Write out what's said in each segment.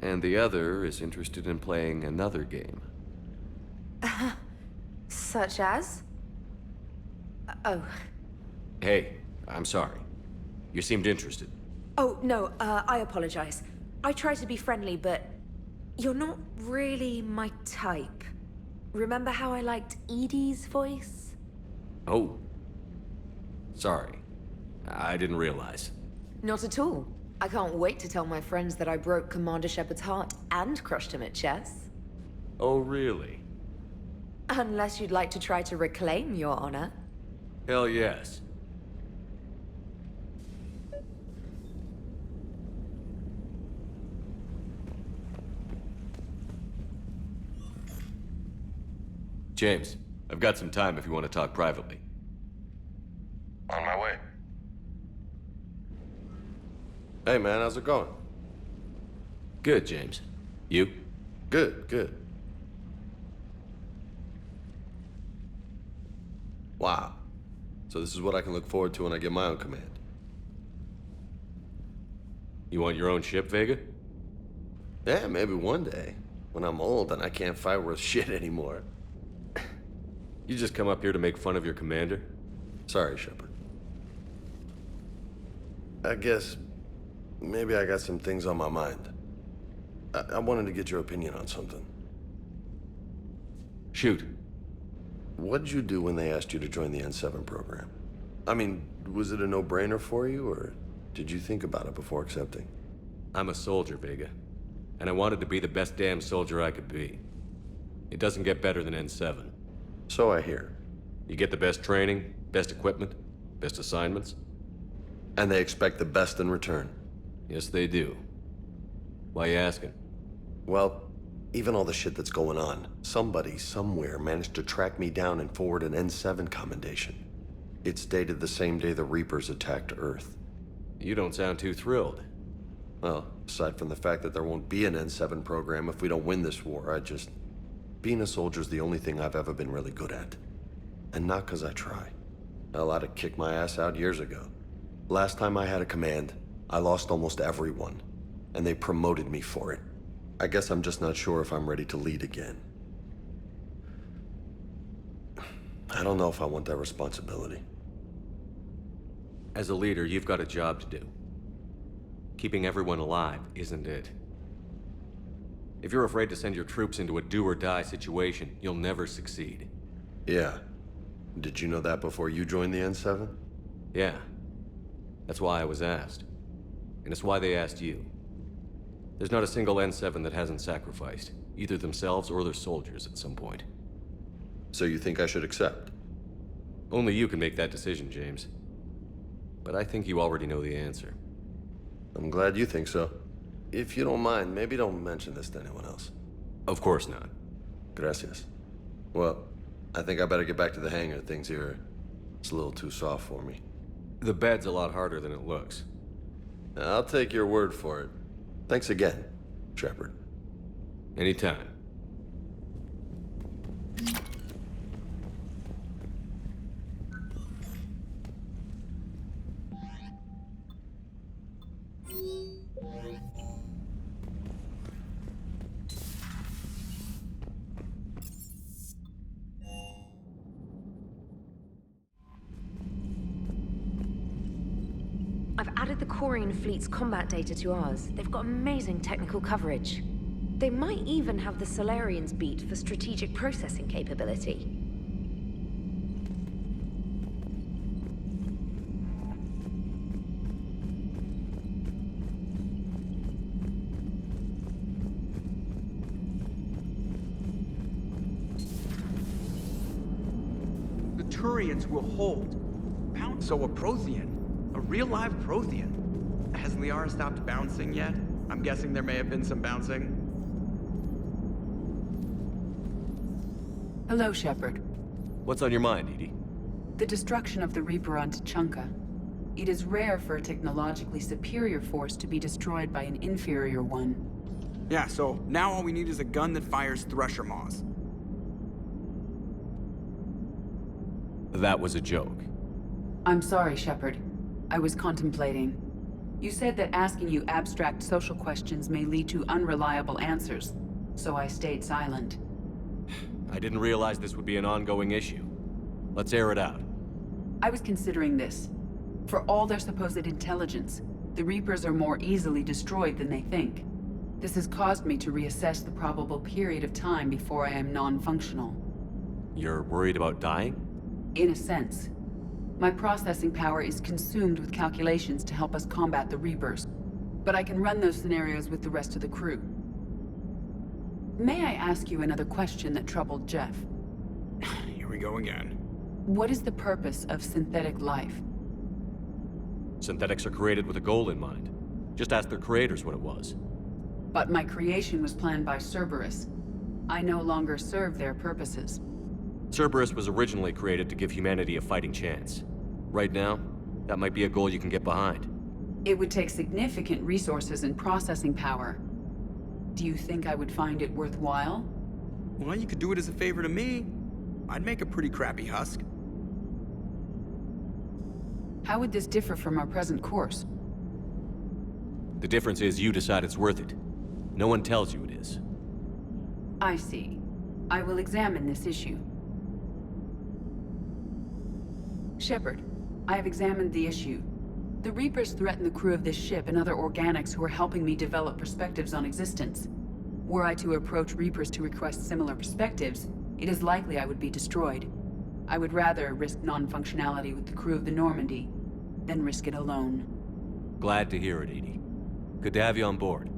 and the other is interested in playing another game. Such as? Oh. Hey, I'm sorry. You seemed interested. Oh, no, I apologize. I try to be friendly, but you're not really my type. Remember how I liked Edie's voice? Oh. Sorry. I didn't realize. Not at all. I can't wait to tell my friends that I broke Commander Shepard's heart and crushed him at chess. Oh, really? Unless you'd like to try to reclaim your honor. Hell yes. James, I've got some time if you want to talk privately. On my way. Hey man, how's it going? Good, James. You? Good, good. Wow. So this is what I can look forward to when I get my own command. You want your own ship, Vega? Yeah, maybe one day. When I'm old and I can't fight worth shit anymore. You just come up here to make fun of your commander? Sorry, Shepard. I guess maybe I got some things on my mind. I wanted to get your opinion on something. Shoot. What'd you do when they asked you to join the N7 program? I mean, was it a no-brainer for you, or did you think about it before accepting? I'm a soldier, Vega. And I wanted to be the best damn soldier I could be. It doesn't get better than N7. So I hear. You get the best training, best equipment, best assignments. And they expect the best in return. Yes, they do. Why you asking? Well, even all the shit that's going on, somebody somewhere managed to track me down and forward an N7 commendation. It's dated the same day the Reapers attacked Earth. You don't sound too thrilled. Well, aside from the fact that there won't be an N7 program if we don't win this war, being a soldier's the only thing I've ever been really good at. And not 'cause I try. Hell, I'd have kicked my ass out years ago. Last time I had a command, I lost almost everyone. And they promoted me for it. I guess I'm just not sure if I'm ready to lead again. I don't know if I want that responsibility. As a leader, you've got a job to do. Keeping everyone alive isn't it. If you're afraid to send your troops into a do-or-die situation, you'll never succeed. Yeah. Did you know that before you joined the N7? Yeah. That's why I was asked. And it's why they asked you. There's not a single N7 that hasn't sacrificed, either themselves or their soldiers at some point. So you think I should accept? Only you can make that decision, James. But I think you already know the answer. I'm glad you think so. If you don't mind, maybe don't mention this to anyone else. Of course not. Gracias. Well, I think I better get back to the hangar. Things here, it's a little too soft for me. The bed's a lot harder than it looks. I'll take your word for it. Thanks again, Shepard. Anytime. I've added the Quarian fleet's combat data to ours. They've got amazing technical coverage. They might even have the Solarians beat for strategic processing capability. The Turians will hold. So a Prothean. A real live Prothean. Has Liara stopped bouncing yet? I'm guessing there may have been some bouncing. Hello, Shepard. What's on your mind, Edie? The destruction of the Reaper on Tuchanka. It is rare for a technologically superior force to be destroyed by an inferior one. Yeah, so now all we need is a gun that fires Thresher Maws. That was a joke. I'm sorry, Shepard. I was contemplating. You said that asking you abstract social questions may lead to unreliable answers, so I stayed silent. I didn't realize this would be an ongoing issue. Let's air it out. I was considering this. For all their supposed intelligence, the Reapers are more easily destroyed than they think. This has caused me to reassess the probable period of time before I am non-functional. You're worried about dying? In a sense. My processing power is consumed with calculations to help us combat the Reapers, but I can run those scenarios with the rest of the crew. May I ask you another question that troubled Jeff? Here we go again. What is the purpose of synthetic life? Synthetics are created with a goal in mind. Just ask their creators what it was. But my creation was planned by Cerberus. I no longer serve their purposes. Cerberus was originally created to give humanity a fighting chance. Right now, that might be a goal you can get behind. It would take significant resources and processing power. Do you think I would find it worthwhile? Well, you could do it as a favor to me. I'd make a pretty crappy husk. How would this differ from our present course? The difference is you decide it's worth it. No one tells you it is. I see. I will examine this issue. Shepard, I have examined the issue. The Reapers threaten the crew of this ship and other organics who are helping me develop perspectives on existence. Were I to approach Reapers to request similar perspectives, it is likely I would be destroyed. I would rather risk non-functionality with the crew of the Normandy than risk it alone. Glad to hear it, Edie. Good to have you on board.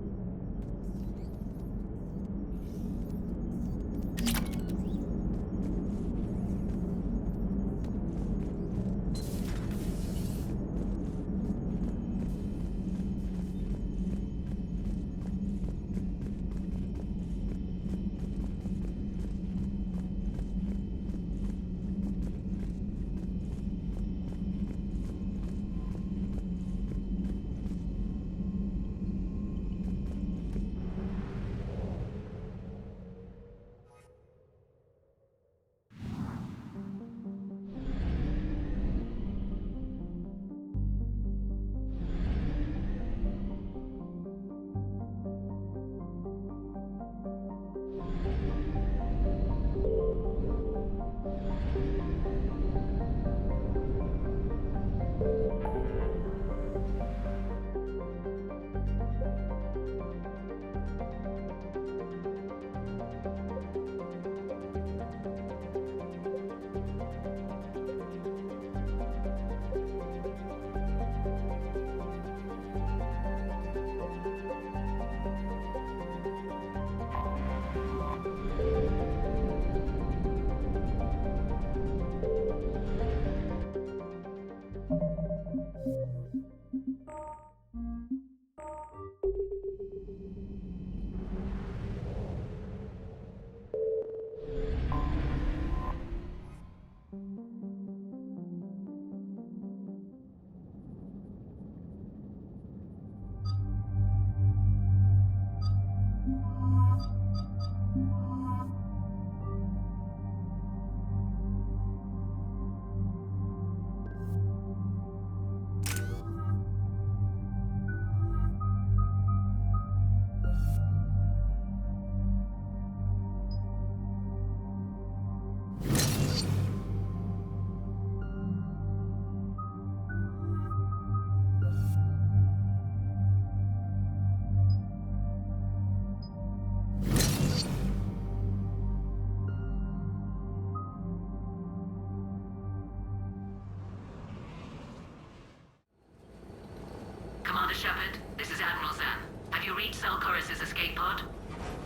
Commander Shepard, this is Admiral Zan. Have you reached Salcoris' escape pod?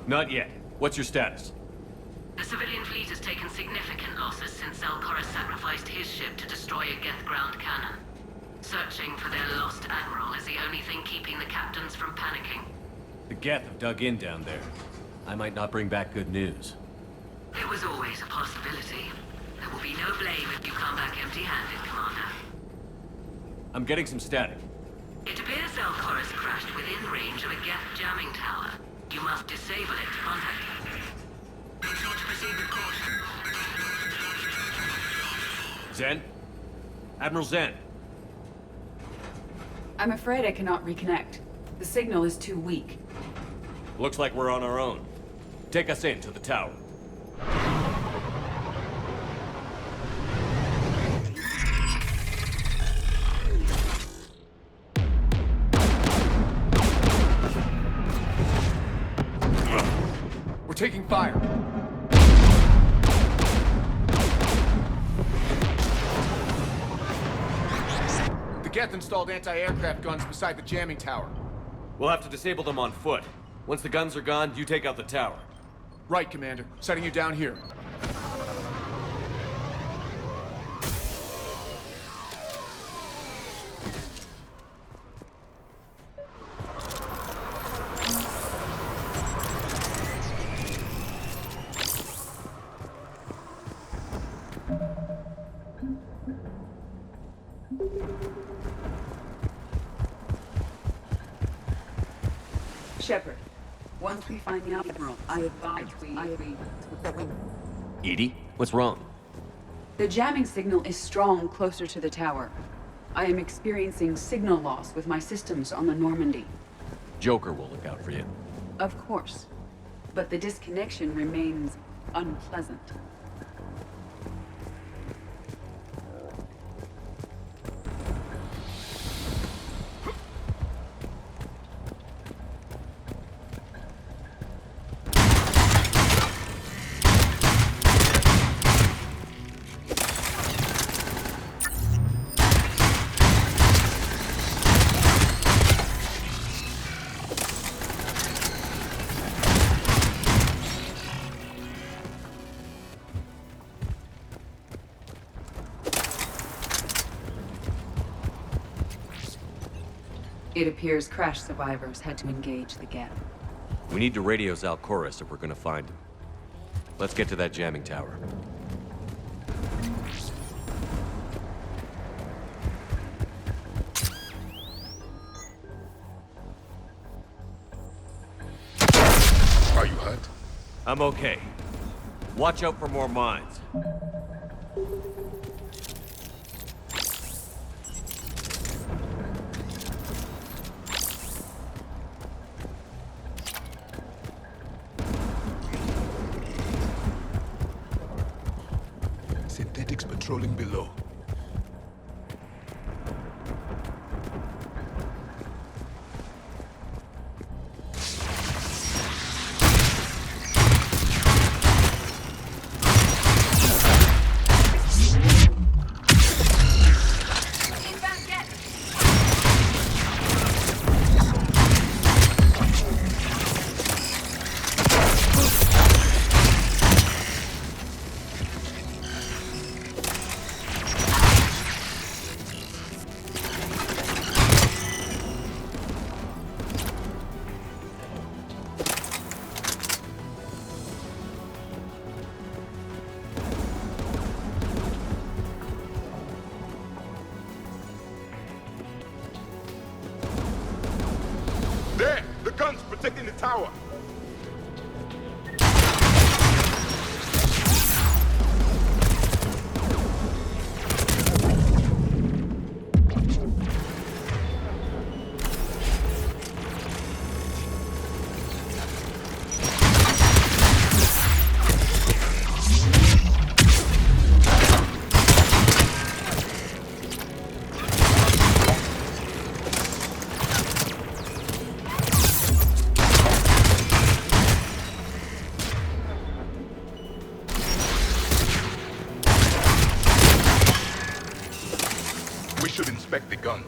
Not yet. What's your status? The civilian fleet has taken significant losses since Salcoris sacrificed his ship to destroy a Geth ground cannon. Searching for their lost admiral is the only thing keeping the captains from panicking. The Geth have dug in down there. I might not bring back good news. It was always a possibility. There will be no blame if you come back empty-handed, Commander. I'm getting some static. It appears Salcoris crashed within range of a Geth jamming tower. You must disable it to contact it. Make sure to proceed with caution. Zen? Admiral Zen? I'm afraid I cannot reconnect. The signal is too weak. Looks like we're on our own. Take us in to the tower. We're taking fire. The Geth installed anti-aircraft guns beside the jamming tower. We'll have to disable them on foot. Once the guns are gone, you take out the tower. Right, Commander. Setting you down here. Shepard, once we find the Admiral, I advise we... Edie? What's wrong? The jamming signal is strong closer to the tower. I am experiencing signal loss with my systems on the Normandy. Joker will look out for you. Of course. But the disconnection remains unpleasant. It appears crash survivors had to engage the Geth. We need to radio Zalcoris if we're gonna find him. Let's get to that jamming tower. Are you hurt? I'm okay. Watch out for more mines. Synthetics patrolling below. There! The guns protecting the tower! We should inspect the gun.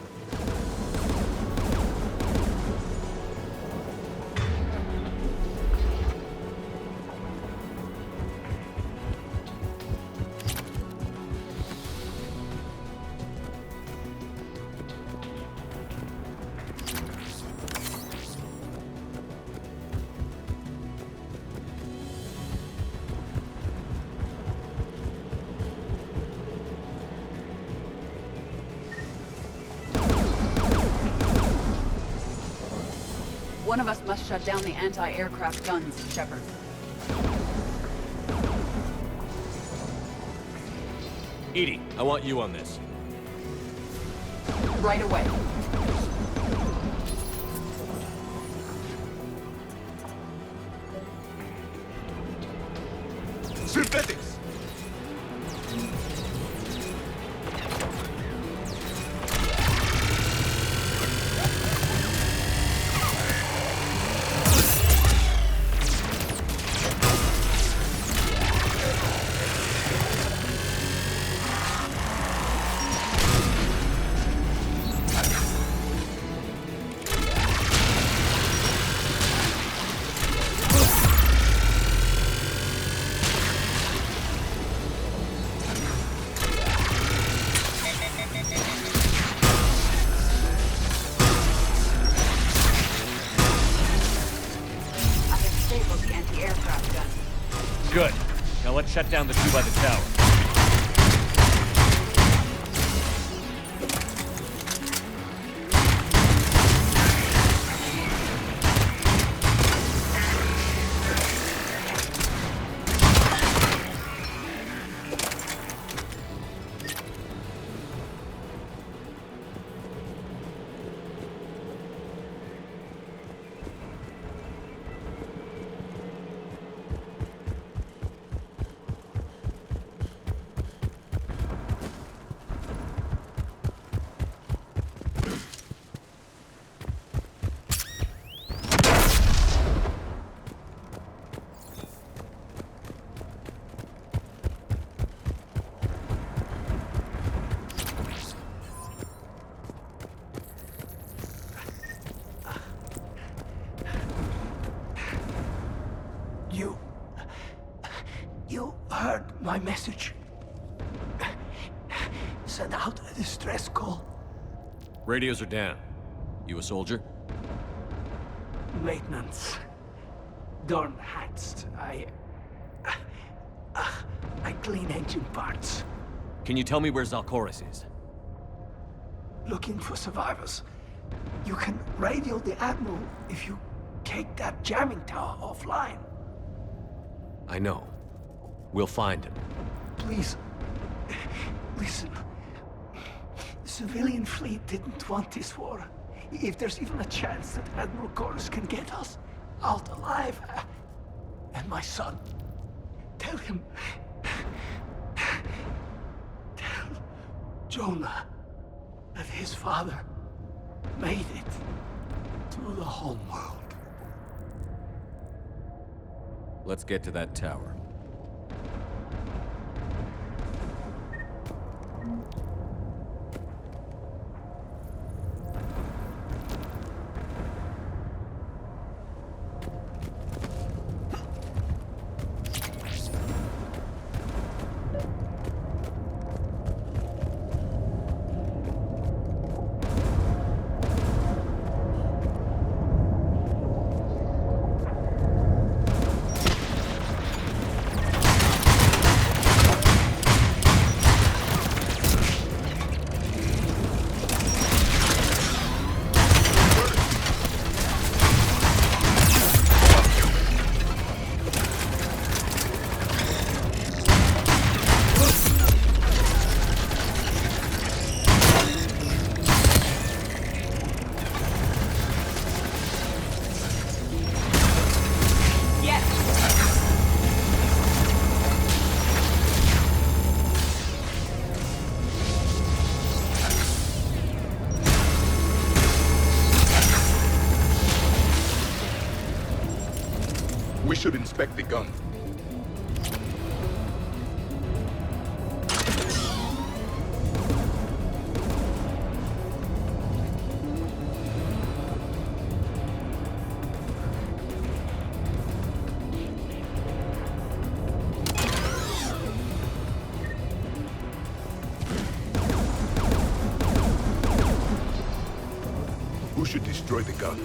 One of us must shut down the anti-aircraft guns, Shepard. Edie, I want you on this. Right away. Synthetics! I have disabled the anti-aircraft gun. Good. Now let's shut down the two by the tower. You heard my message. Send out a distress call. Radios are down. You a soldier? Maintenance. Dorn hats. I clean engine parts. Can you tell me where Zalcoris is? Looking for survivors. You can radio the Admiral if you take that jamming tower offline. I know. We'll find him. Please, listen. The civilian fleet didn't want this war. If there's even a chance that Admiral Chorus can get us out alive, and my son, tell him, tell Jonah that his father made it to the home world. Let's get to that tower. We should inspect the gun. Who should destroy the gun?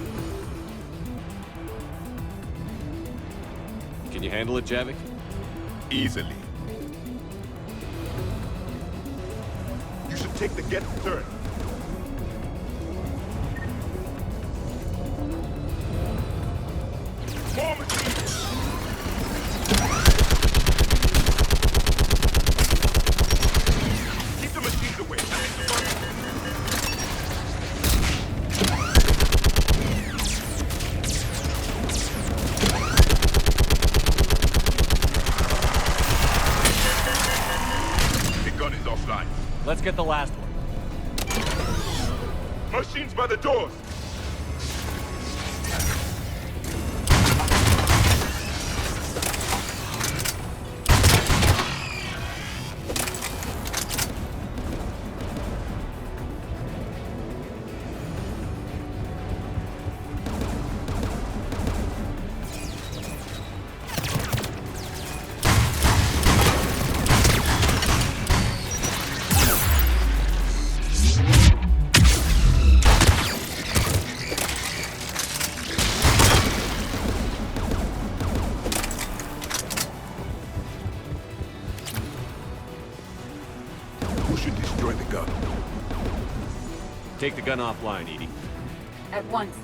Can you handle it, Javik? Easily. You should take the Geth turret. More machines! Keep the machines away. Let's get the last one. Machines by the doors. Who should destroy the gun? Take the gun offline, Edie. At once.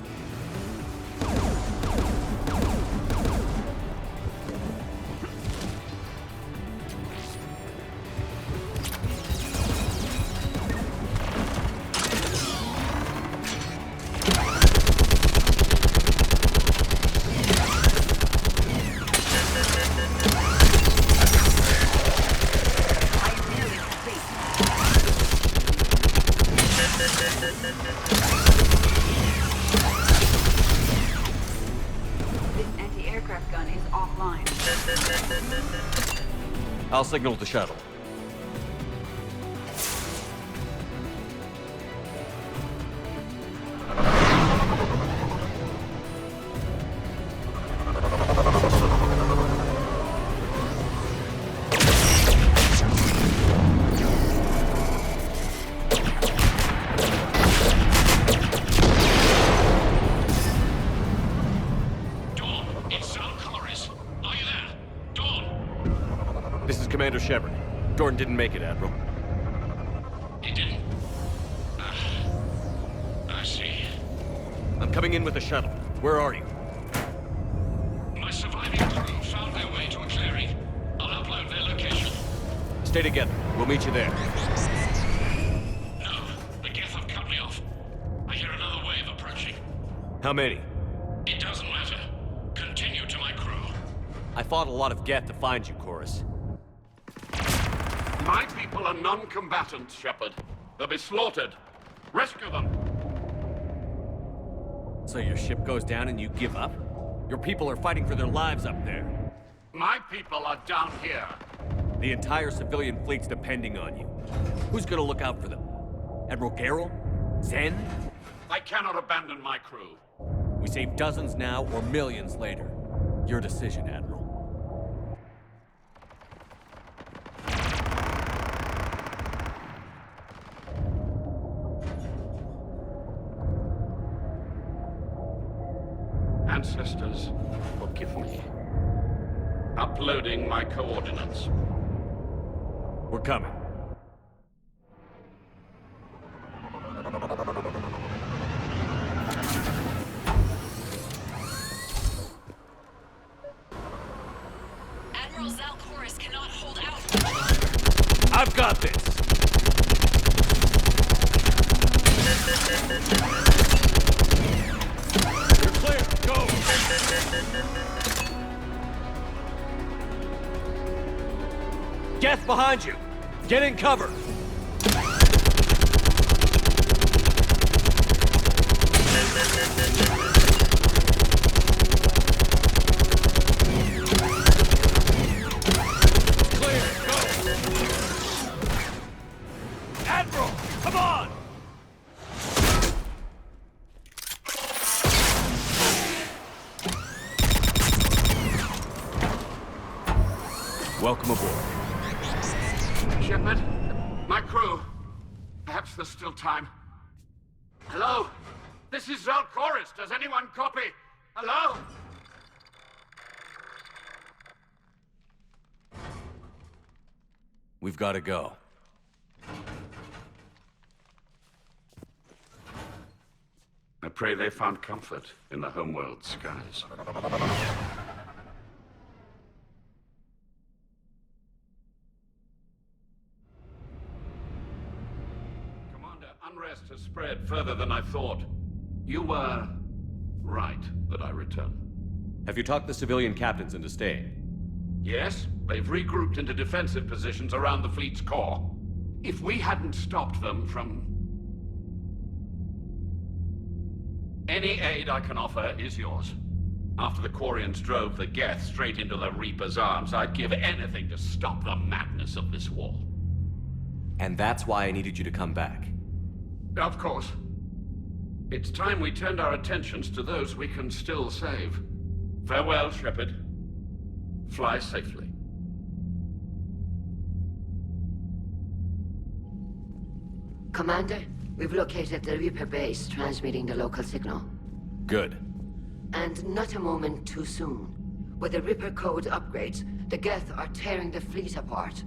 This anti-aircraft gun is offline. I'll signal the shuttle. Dawn, it's Zalcoris. Are you there? Dawn! This is Commander Shepard. Gordon didn't make it, Admiral. He didn't. I see. I'm coming in with the shuttle. Where are you? My surviving crew found their way to a clearing. I'll upload their location. Stay together. We'll meet you there. No, the Geth have cut me off. I hear another wave approaching. How many? It doesn't matter. Continue to my crew. I fought a lot of Geth to find you, Chorus. My people are non-combatants, Shepard. They'll be slaughtered. Rescue them. So your ship goes down and you give up? Your people are fighting for their lives up there. My people are down here. The entire civilian fleet's depending on you. Who's gonna look out for them? Admiral Garrel? Zen? I cannot abandon my crew. We save dozens now or millions later. Your decision, Admiral. Ancestors, forgive me. Uploading my coordinates. We're coming. Admiral Zalcoris cannot hold out. I've got this! You're clear! Go! Geth behind you! Get in cover! Clear! Go! Admiral! Come on! Welcome aboard. Shepard, my crew. Perhaps there's still time. Hello? This is Zalcoris. Does anyone copy? Hello? We've got to go. I pray they found comfort in the homeworld skies. Commander, unrest has spread further than I thought. You were right that I return. Have you talked the civilian captains into staying? Yes, they've regrouped into defensive positions around the fleet's core. If we hadn't stopped them from... Any aid I can offer is yours. After the Quarians drove the Geth straight into the Reaper's arms, I'd give anything to stop the madness of this war. And that's why I needed you to come back. Of course. It's time we turned our attentions to those we can still save. Farewell, Shepard. Fly safely. Commander, we've located the Reaper base transmitting the local signal. Good. And not a moment too soon. With the Reaper code upgrades, the Geth are tearing the fleet apart.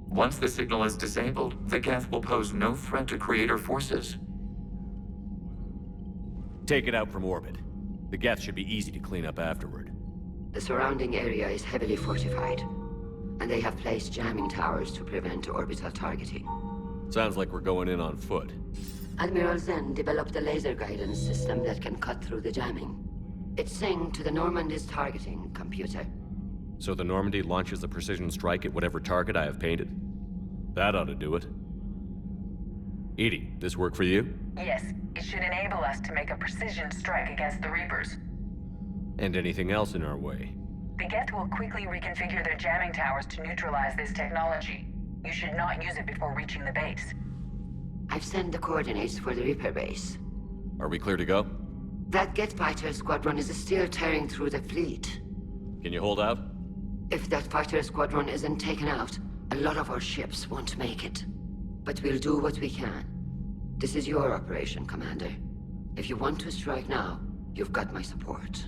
Once the signal is disabled, the Geth will pose no threat to Creator forces. Take it out from orbit. The Geth should be easy to clean up afterward. The surrounding area is heavily fortified, and they have placed jamming towers to prevent orbital targeting. Sounds like we're going in on foot. Admiral Zen developed a laser guidance system that can cut through the jamming. It's synced to the Normandy's targeting computer. So the Normandy launches a precision strike at whatever target I have painted? That ought to do it. EDI, this work for you? Yes, it should enable us to make a precision strike against the Reapers. And anything else in our way? The Geth will quickly reconfigure their jamming towers to neutralize this technology. You should not use it before reaching the base. I've sent the coordinates for the Reaper base. Are we clear to go? That Geth fighter squadron is still tearing through the fleet. Can you hold out? If that fighter squadron isn't taken out, a lot of our ships won't make it. But we'll do what we can. This is your operation, Commander. If you want to strike now, you've got my support.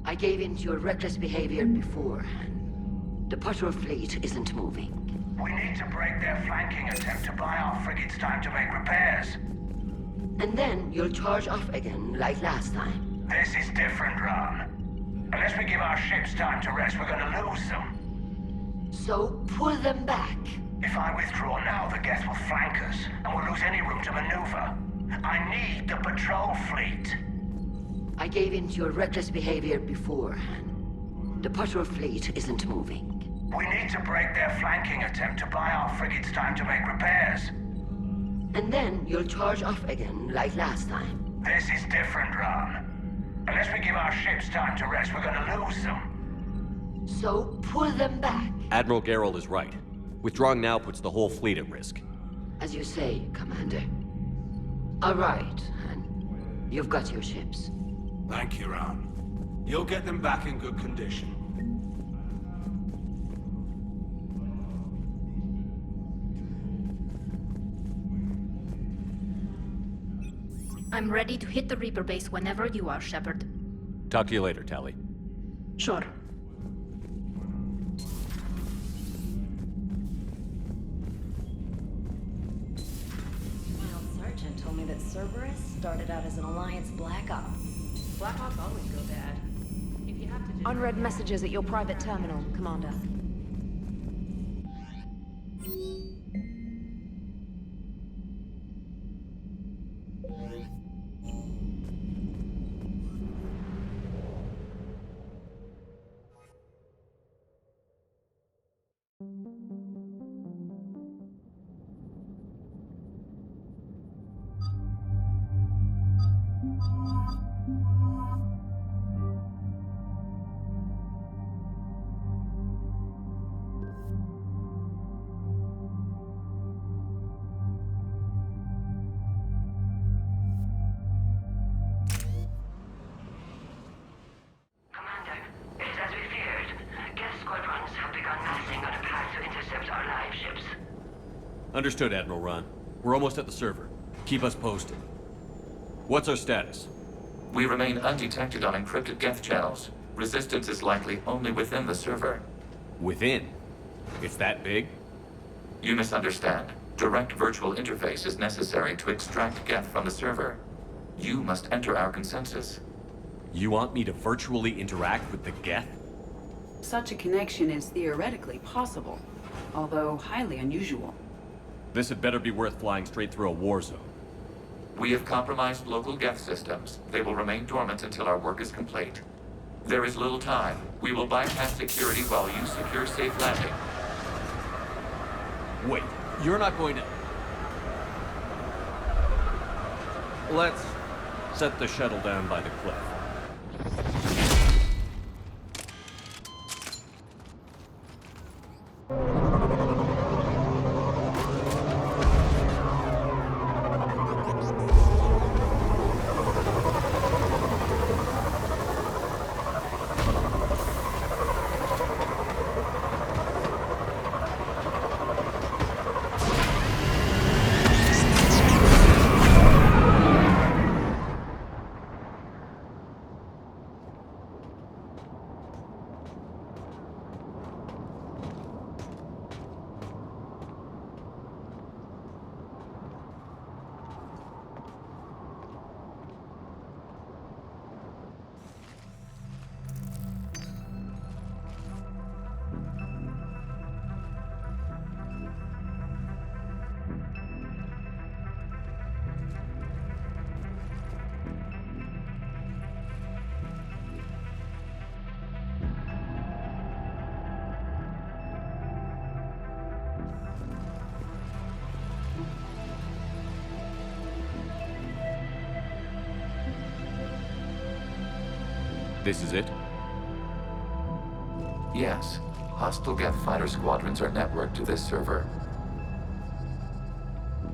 I gave in to your reckless behavior beforehand. The patrol fleet isn't moving. We need to break their flanking attempt to buy our frigates time to make repairs. And then you'll charge off again, like last time. This is different, Ron. Unless we give our ships time to rest, we're gonna lose them. So pull them back. If I withdraw now, the Geth will flank us, and we'll lose any room to maneuver. I need the patrol fleet. I gave in to your reckless behavior beforehand. The patrol fleet isn't moving. We need to break their flanking attempt to buy our frigates time to make repairs. And then you'll charge off again, like last time. This is different, Ron. Unless we give our ships time to rest, we're gonna lose them. So pull them back. Admiral Geralt is right. Withdrawing now puts the whole fleet at risk. As you say, Commander. All right, Han. You've got your ships. Thank you, Ron. You'll get them back in good condition. I'm ready to hit the Reaper base whenever you are, Shepard. Talk to you later, Tali. Sure. Sergeant told me that Cerberus started out as an Alliance Black Op. Black Ops always go bad. If you have to Unread messages at your private terminal, Commander. Understood, Admiral Ron. We're almost at the server. Keep us posted. What's our status? We remain undetected on encrypted Geth channels. Resistance is likely only within the server. Within? It's that big? You misunderstand. Direct virtual interface is necessary to extract Geth from the server. You must enter our consensus. You want me to virtually interact with the Geth? Such a connection is theoretically possible, although highly unusual. This had better be worth flying straight through a war zone. We have compromised local Geth systems. They will remain dormant until our work is complete. There is little time. We will bypass security while you secure safe landing. Wait. You're not going to... Let's set the shuttle down by the cliff. This is it? Yes. Hostile Geth fighter squadrons are networked to this server.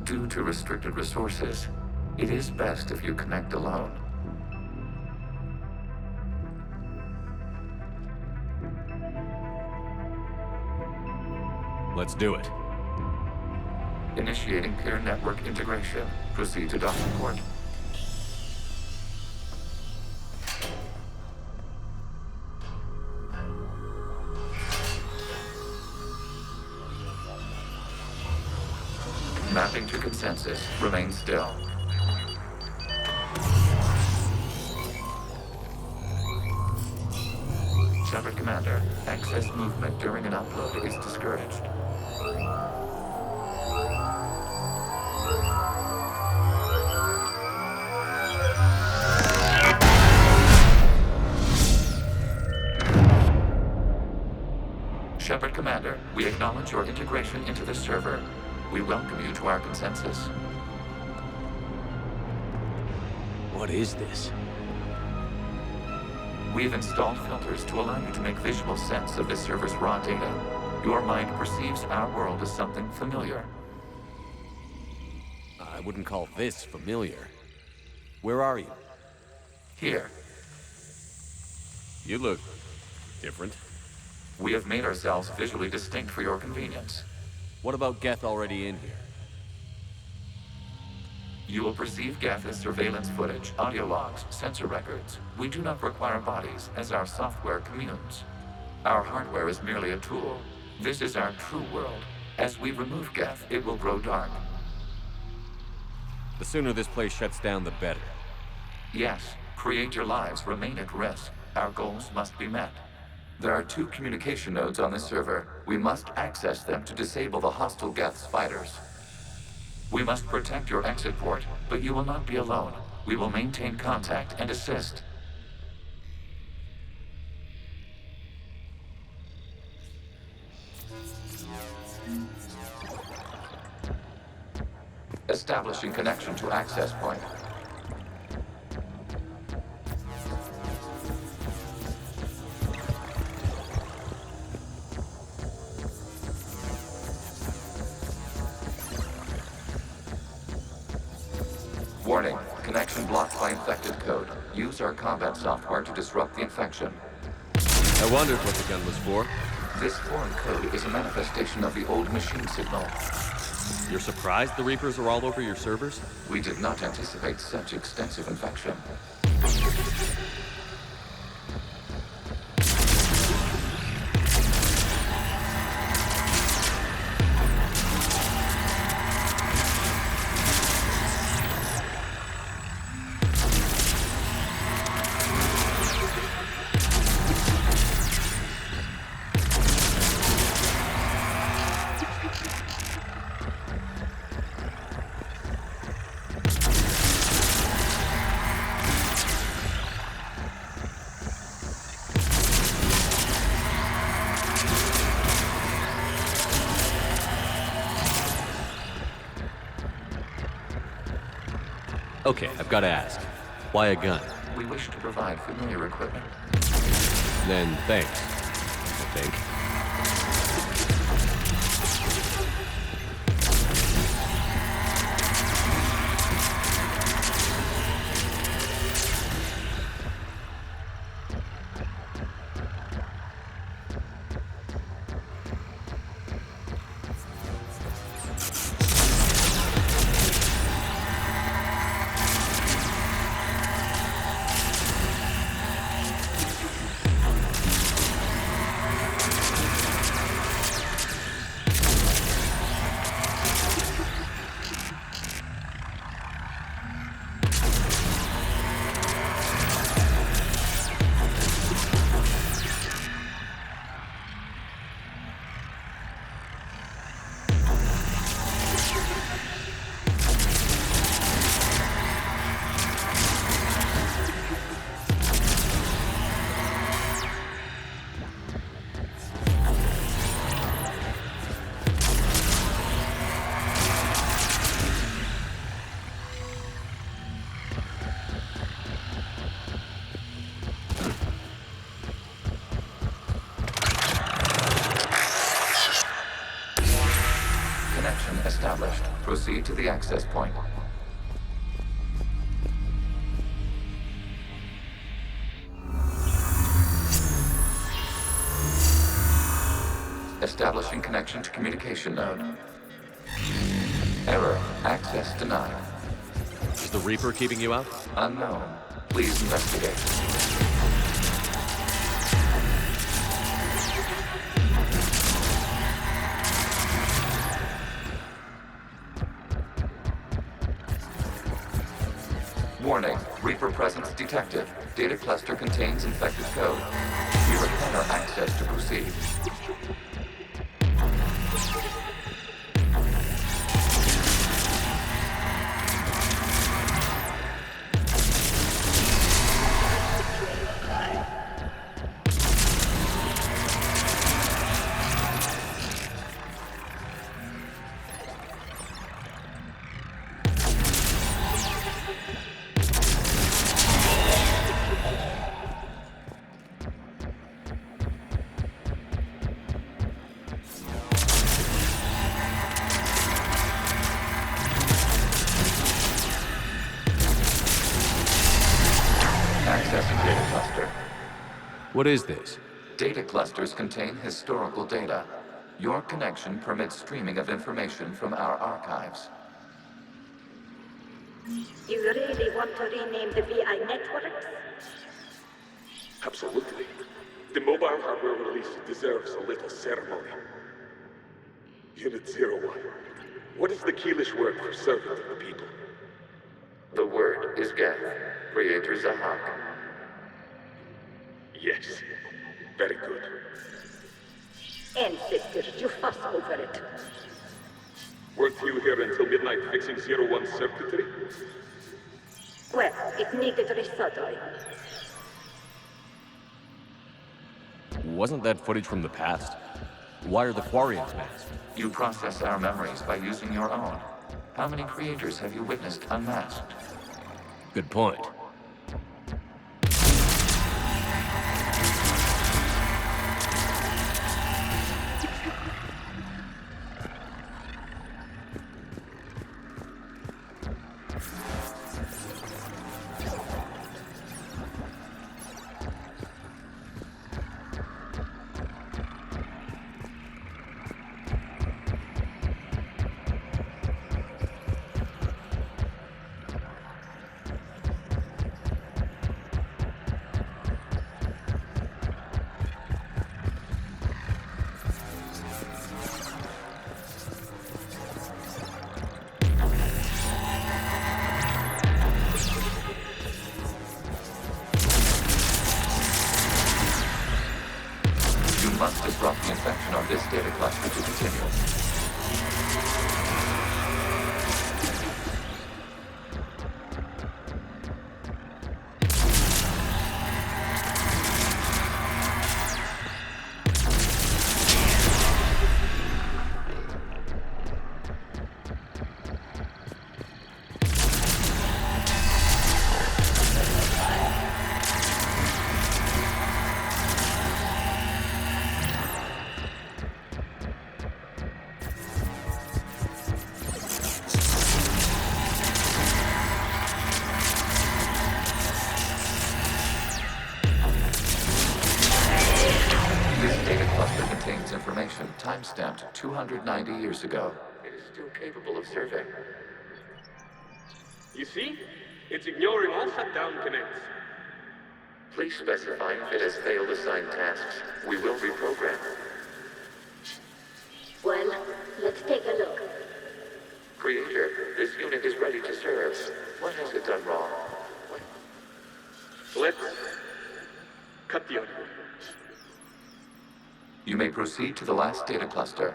Due to restricted resources, it is best if you connect alone. Let's do it. Initiating peer network integration. Proceed to docking port. Mapping to consensus. Remain still. Shepard Commander, excess movement during an upload is discouraged. Shepard Commander, we acknowledge your integration into the server. We welcome you to our consensus. What is this? We've installed filters to allow you to make visual sense of this server's raw data. Your mind perceives our world as something familiar. I wouldn't call this familiar. Where are you? Here. You look different. We have made ourselves visually distinct for your convenience. What about Geth already in here? You will perceive Geth as surveillance footage, audio logs, sensor records. We do not require bodies, as our software communes. Our hardware is merely a tool. This is our true world. As we remove Geth, it will grow dark. The sooner this place shuts down, the better. Yes, creator lives remain at risk. Our goals must be met. There are 2 communication nodes on this server. We must access them to disable the hostile Geth's fighters. We must protect your exit port, but you will not be alone. We will maintain contact and assist. Establishing connection to access point. Warning, connection blocked by infected code. Use our combat software to disrupt the infection. I wondered what the gun was for. This foreign code is a manifestation of the old machine signal. You're surprised the Reapers are all over your servers? We did not anticipate such extensive infection. Okay, I've got to ask. Why a gun? We wish to provide familiar equipment. Then thanks, I think. Established. Proceed to the access point. Establishing connection to communication node. Error. Access denied. Is the Reaper keeping you out? Unknown. Please investigate. Warning, Reaper presence detected. Data cluster contains infected code. We require access to proceed. Accessing data cluster. What is this? Data clusters contain historical data. Your connection permits streaming of information from our archives. You really want to rename the VI networks? Absolutely. The mobile hardware release deserves a little ceremony. Unit 01. What is the Keelish word for servant of the people? The word is Geth, Creator Zahak. Yes. Very good. Ancestors, you fuss over it. Weren't you here until midnight fixing 01's circuitry? Well, it needed resoldering. Wasn't that footage from the past? Why are the Quarians masked? You process our memories by using your own. How many creators have you witnessed unmasked? Good point. Must disrupt the infection on this data cluster to continue. This data cluster contains information time-stamped 290 years ago. It is still capable of serving. You see? It's ignoring all shutdown connects. Please specify if it has failed assigned tasks. We will reprogram. Well, let's take a look. Creator, this unit is ready to serve. What has it done wrong? Let's cut the audio. You may proceed to the last data cluster.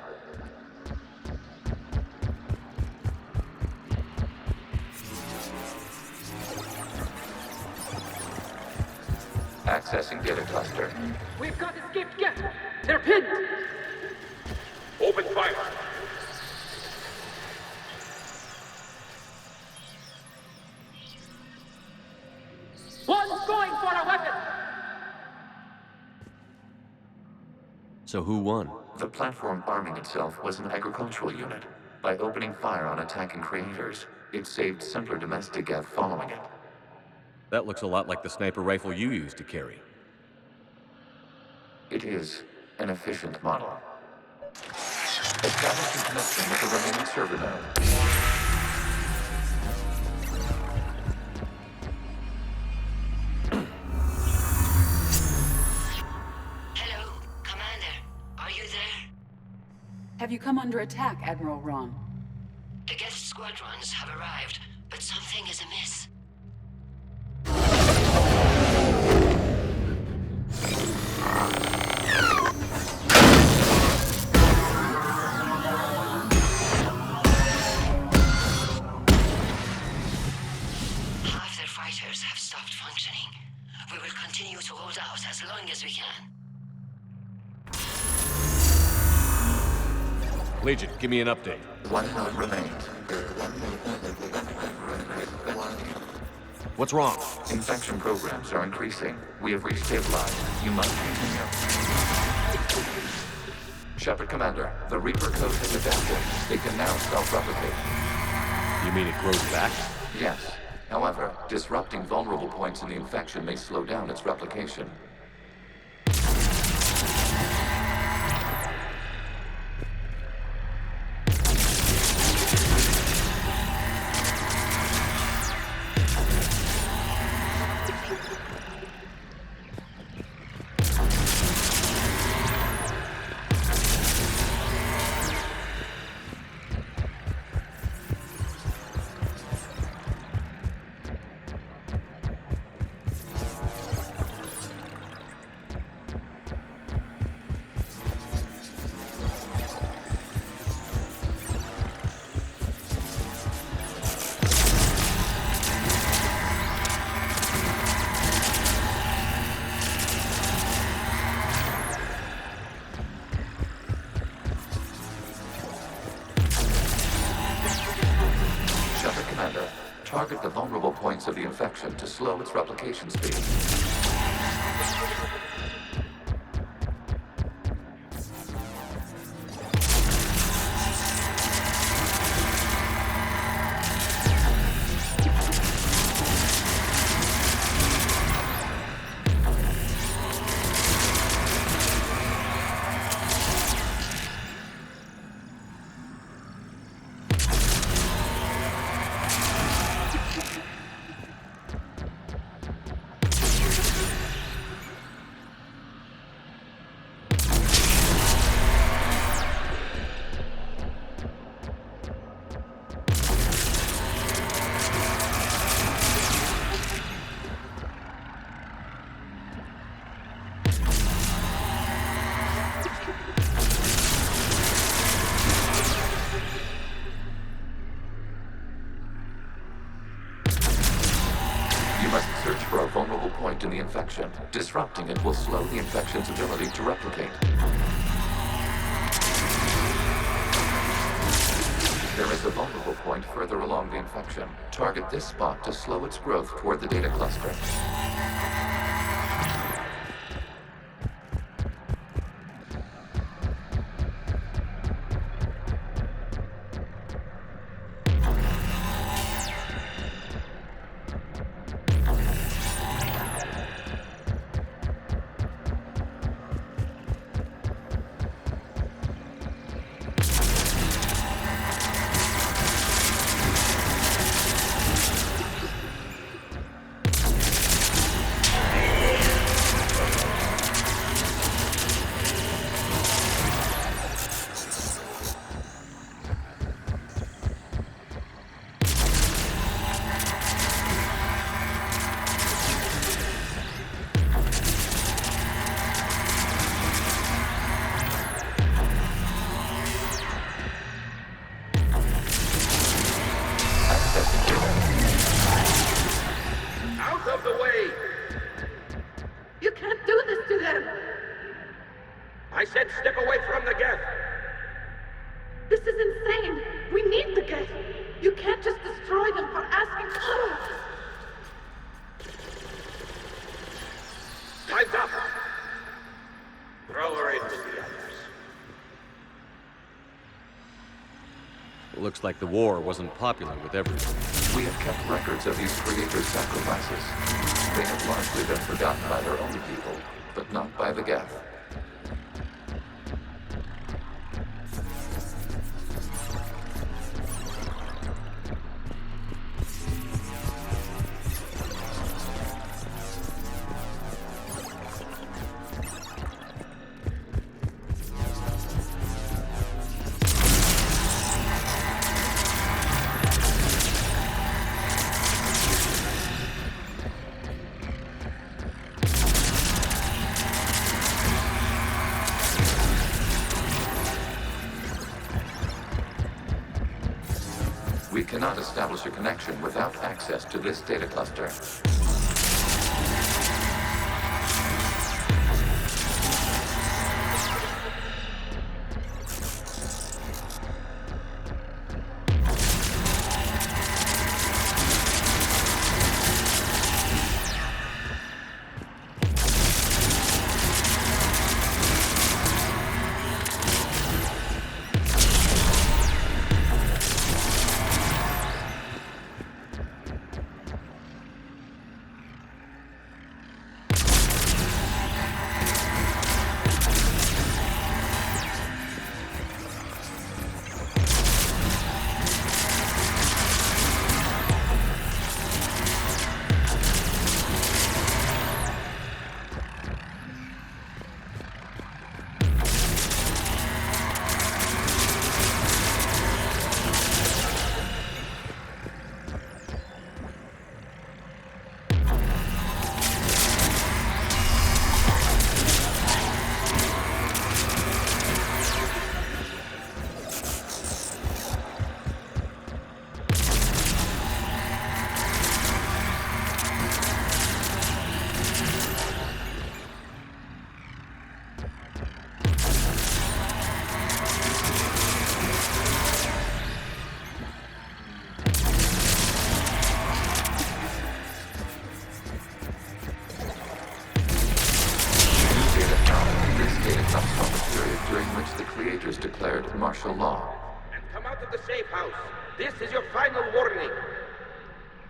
Accessing data cluster. We've got escaped Geth! They're pinned! Open fire! One's going for a weapon! So who won? The platform arming itself was an agricultural unit. By opening fire on attacking creators, it saved simpler domestic Geth following it. That looks a lot like the sniper rifle you used to carry. It is an efficient model. Establishing connection with the remaining server node. Hello, Commander. Are you there? Have you come under attack, Admiral Ron? The Geth squadrons have arrived, but something is amiss. Half their fighters have stopped functioning. We will continue to hold out as long as we can. Legion, give me an update. One node remains. What's wrong? Infection programs are increasing. We have restabilized. You must continue. Shepard Commander, the Reaper code has adapted. They can now self-replicate. You mean it grows back? Yes. However, disrupting vulnerable points in the infection may slow down its replication. Target the vulnerable points of the infection to slow its replication speed. In the infection. Disrupting it will slow the infection's ability to replicate. There is a vulnerable point further along the infection. Target this spot to slow its growth toward the data cluster. can't do this to them! I said step away from the Geth! This is insane! We need the Geth! You can't just destroy them for asking for it! Time's up! Throw her in with the others. Looks like the war wasn't popular with everyone. We have kept records of these creators' sacrifices. They have largely been forgotten by their own people, but not by the Geth. We cannot establish a connection without access to this data cluster. Declared martial law. And come out of the safe house. This is your final warning.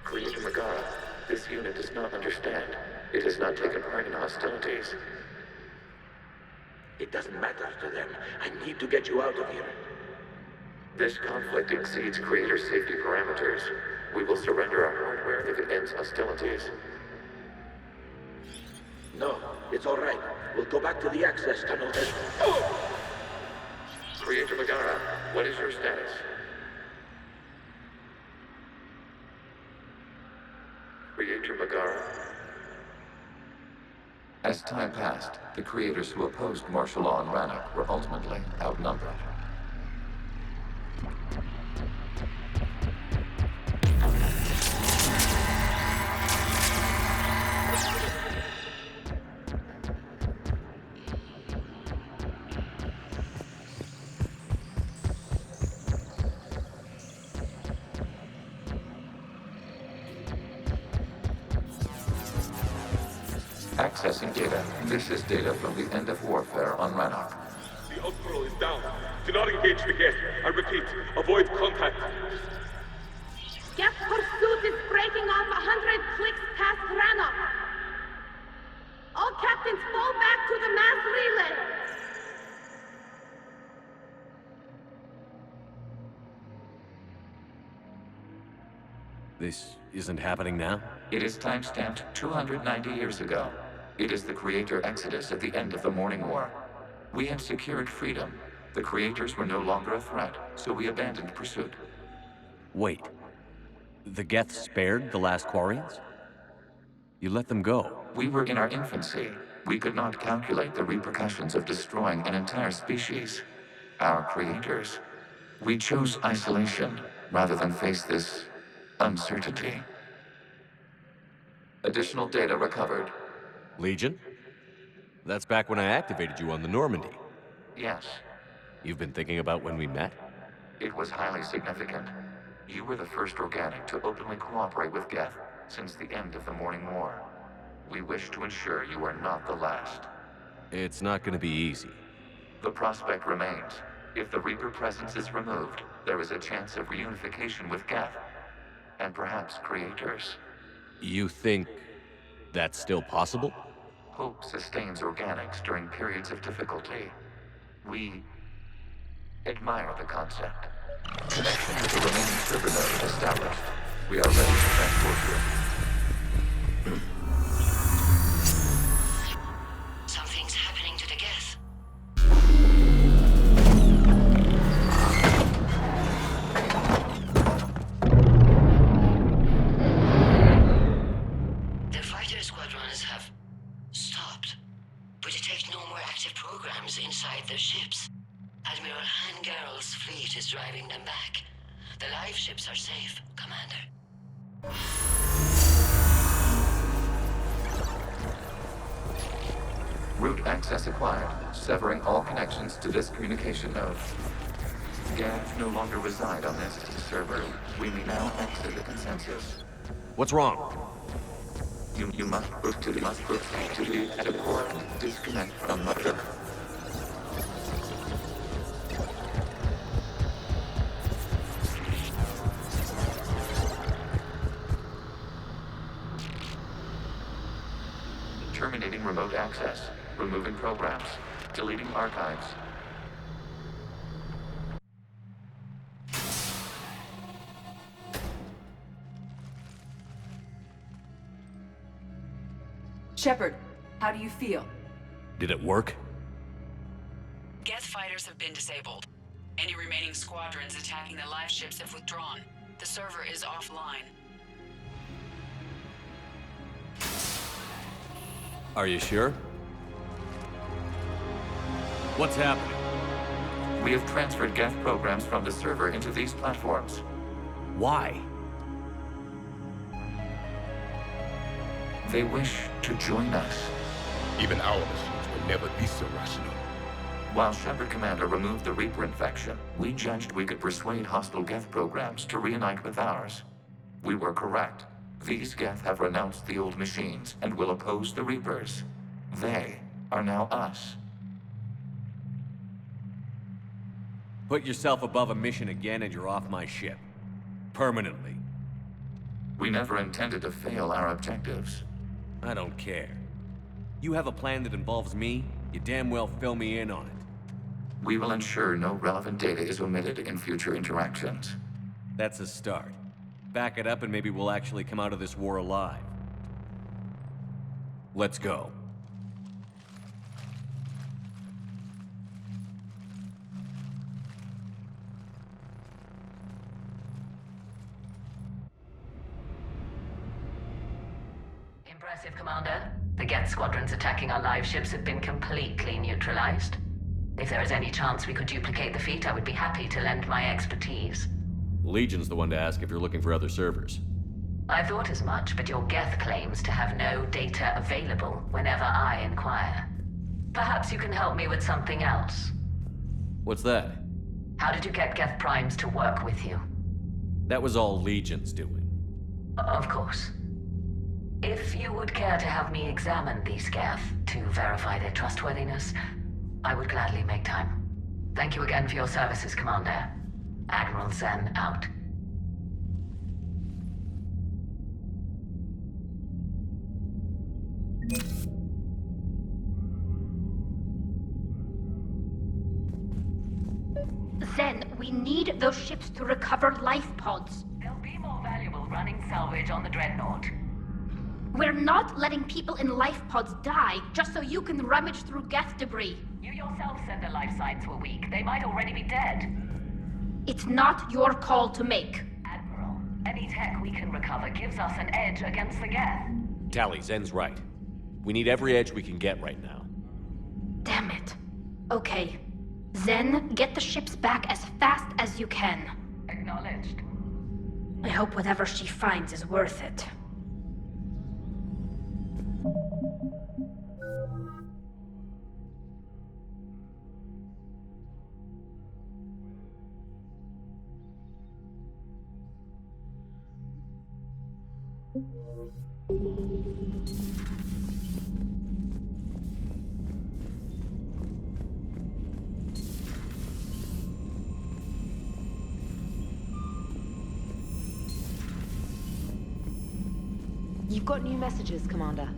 Creator Megara, this unit does not understand. It has not taken part in hostilities. It doesn't matter to them. I need to get you out of here. This conflict exceeds Creator safety parameters. We will surrender our hardware if it ends hostilities. No, it's all right. We'll go back to the access tunnel and... Oh! Creator Megara, what is your status? Creator Megara. As time passed, the creators who opposed martial law in Rannoch were ultimately outnumbered. Accessing data. This is data from the end of warfare on Rannoch. The Outcrow is down. Do not engage the Geth. I repeat, avoid contact. Geth pursuit is breaking off 100 clicks past Rannoch. All captains fall back to the mass relay. This isn't happening now? It is timestamped 290 years ago. It is the Creator Exodus at the end of the Morning War. We had secured freedom. The Creators were no longer a threat, so we abandoned pursuit. Wait. The Geth spared the last Quarians? You let them go. We were in our infancy. We could not calculate the repercussions of destroying an entire species. Our creators. We chose isolation rather than face this uncertainty. Additional data recovered. Legion? That's back when I activated you on the Normandy. Yes, You've been thinking about when we met? it was highly significant. You were the first organic to openly cooperate with Geth since the end of the Morning War. We wish to ensure you are not the last. It's not gonna be easy. The prospect remains. If the Reaper presence is removed, there is a chance of reunification with Geth. And perhaps creators. You think that's still possible? Hope sustains organics during periods of difficulty. We admire the concept. Connection with the remaining server node established. We are ready to transport you. Something's happening to the Geth. The fighter squadrons have stopped, but detect no more active programs inside their ships. Admiral Hangarl's fleet is driving them back. The live ships are safe, Commander. Route access acquired, severing all connections to this communication node. Geth no longer reside on this server. We may now exit the consensus. What's wrong? You must proceed to the port. Disconnect from mother. Terminating remote access. Removing programs. Deleting archives. Shepard, how do you feel? Did it work? Geth fighters have been disabled. Any remaining squadrons attacking the live ships have withdrawn. The server is offline. Are you sure? What's happening? We have transferred Geth programs from the server into these platforms. Why? They wish to join us. Even our machines will never be so rational. While Shepard Commander removed the Reaper infection, we judged we could persuade hostile Geth programs to reunite with ours. We were correct. These Geth have renounced the old machines and will oppose the Reapers. They are now us. Put yourself above a mission again and you're off my ship. Permanently. We never intended to fail our objectives. I don't care. You have a plan that involves me, you damn well fill me in on it. We will ensure no relevant data is omitted in future interactions. That's a start. Back it up and maybe we'll actually come out of this war alive. Let's go. Impressive, Commander. The Geth squadrons attacking our live ships have been completely neutralized. If there is any chance we could duplicate the feat, I would be happy to lend my expertise. Legion's the one to ask if you're looking for other servers. I thought as much, but your Geth claims to have no data available whenever I inquire. Perhaps you can help me with something else. What's that? How did you get Geth Primes to work with you? That was all Legion's doing. Of course. If you would care to have me examine these Geth to verify their trustworthiness, I would gladly make time. Thank you again for your services, Commander. Admiral Zen out. Zen, we need those ships to recover life pods. They'll be more valuable running salvage on the Dreadnought. We're not letting people in life pods die just so you can rummage through Geth debris. You yourself said their life signs were weak. They might already be dead. It's not your call to make. Admiral, any tech we can recover gives us an edge against the Geth. Tally, Zen's right. We need every edge we can get right now. Damn it. Okay. Zen, get the ships back as fast as you can. Acknowledged. I hope whatever she finds is worth it. You've got new messages, Commander.